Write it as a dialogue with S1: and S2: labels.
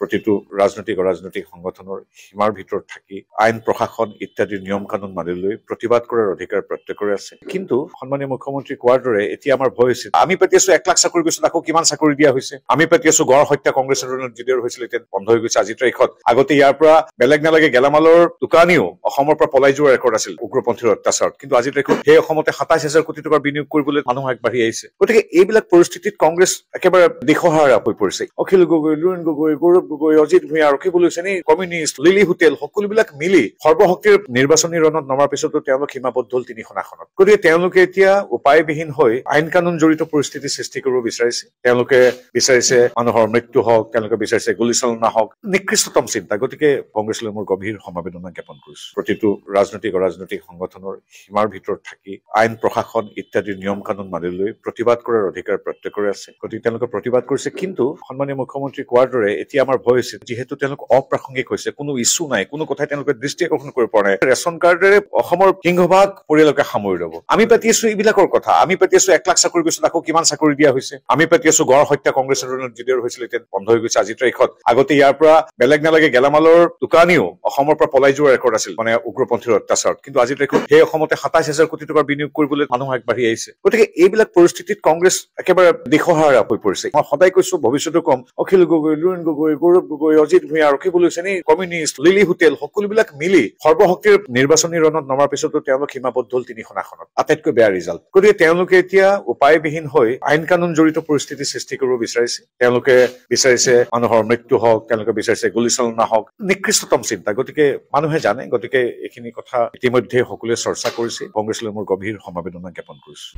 S1: প্ৰতিটো ৰাজনৈতিক সংগঠনৰ সীমাৰ ভিতৰত থাকি আইন প্ৰশাসন ইত্যাদি নিয়ম কানুন মানি লৈ প্ৰতিবাদ কৰাৰ অধিকাৰ প্ৰত্যেকৰে আছে। কিন্তু সন্মানীয় মুখ্যমন্ত্ৰী কোৱাৰ দৰে এতিয়া আমাৰ ভয় হৈছে, আমি পাতি আছো 1 লাখ চাকৰি গৈছিল, আকৌ কিমান চাকৰি দিয়া হৈছে। আমি পাতি আছো গড় হত্যা কংগ্ৰেছৰ দিনৰ হৈছিল, এতিয়া বন্ধ হৈ গৈছে আজিৰ তাৰিখত। আগতে ইয়াৰ পৰা বেলেগ নালাগে গেলামালৰ দোকানীও অসমৰ পৰা পলাই যোৱাৰ ৰেকৰ্ড আছিল উগ্ৰপন্থীৰ অত্যাচাৰত, কিন্তু আজিৰ তাৰিখত সেই অসমতে 27,000 কোটি টকাৰ বিনিয়োগ কৰিবলৈ মানুহ আগবাঢ়ি আহিছে। গতিকে এইবিলাক পৰিস্থিতিত কংগ্ৰেছ একেবাৰে দিশহাৰা হৈ পৰিছে। Akhil Gogoi, Lurin Gogoi, Gaurav Gogoi, Ajit Bhuyan, Rakibul Hussain, communist, Lily hotel সকলোবিলাক মিলি সৰ্বশক্তিৰ নিৰ্বাচনী ৰণত নমাৰ পিছতো তেওঁলোক সীমাবদ্ধ হল 3খন আসনত। গতিকে তেওঁলোকে এতিয়া উপায়বিহীন হৈ আইন কানুন জড়িত পৰিস্থিতি সৃষ্টি কৰিব বিচাৰিছে। তেওঁলোকে বিচাৰিছে মানুহৰ মৃত্যু হওক, তেওঁলোকে বিচাৰিছে গুলীচালনা হওক, নিকৃষ্টতম চিন্তা। গতিকে কংগ্ৰেছলৈ মোৰ গভীৰ সমবেদনা জ্ঞাপন কৰিছো। প্ৰতিটো ৰাজনৈতিক সংগঠনৰ সীমাৰ ভিতৰত থাকি আইন প্ৰশাসন ইত্যাদি নিয়ম কানুন মানি লৈ প্ৰতিবাদ কৰাৰ অধিকাৰ প্ৰত্যেকৰে আছে। গতিকে তেওঁলোকে প্ৰতিবাদ কৰিছে। কিন্তু সন্মানীয় মুখ্যমন্ত্ৰী কোৱাৰ দৰে এতিয়া আমাৰ ভয় হৈছে, যিহেতু তেওঁলোক অপ্ৰাসংগিক হৈছে, কোনো ইছ্যু নাই, কোনো কথাই তেওঁলোকে দৃষ্টি আকৰ্ষণ কৰিব পৰা নাই। ৰেচন কাৰ্ডেৰে অসমৰ সিংহভাগ পৰিয়ালকে সামৰি ল'ব। আমি পাতি আছো এইবিলাকৰ কথা। আমি পাতি আছো 1 লাখ চাকৰি গৈছিল, আকৌ কিমান চাকৰি দিয়া হৈছে। আমি পাতি আছো গড় হত্যা কংগ্ৰেছৰ দিনৰ হৈছিল, এতিয়া বন্ধ হৈ গৈছে আজিৰ তাৰিখত। আগতে ইয়াৰ পৰা বেলেগ নালাগে গেলামালৰ দোকানীও অসমৰ পৰা পলাই যোৱাৰ ৰেকৰ্ড আছিল উগ্ৰপন্থীৰ অত্যাচাৰত, কিন্তু আজিৰ তাৰিখত সেই অসমতে 27,000 কোটি টকাৰ বিনিয়োগ কৰিবলৈ মানুহ আগবাঢ়ি আহিছে। গতিকে এইবিলাক পৰিস্থিতিত কংগ্ৰেছ একেবাৰে দিশহাৰা হৈ পৰিছে। মই সদায় কৈছো, ভৱিষ্যতে কম, Akhil Gogoi, Lurin Gogoi, Gaurav Gogoi, Ajit Bhuyan, Rakibul Hussain, communist, Lily hotel সকলোবিলাক মিলি সৰ্বশক্তিৰ নিৰ্বাচনী ৰণত নমাৰ পিছতো তেওঁলোক সীমাবদ্ধ হল 3খন আসনত। আটাইতকৈ বেয়া ৰিজাল্ট। গতিকে তেওঁলোকে এতিয়া উপায়বিহীন হৈ আইন কানুন জড়িত পৰিস্থিতি সৃষ্টি কৰিব বিচাৰিছে। তেওঁলোকে বিচাৰিছে মানুহৰ মৃত্যু হওক, তেওঁলোকে বিচাৰিছে গুলীচালনা হওক, নিকৃষ্টতম চিন্তা। গতিকে মানুহে জানে। গতিকে এইখিনি কথা ইতিমধ্যে সকলোৱে চৰ্চা কৰিছে। কংগ্ৰেছলৈ মোৰ গভীৰ সমবেদনা জ্ঞাপন কৰিছো।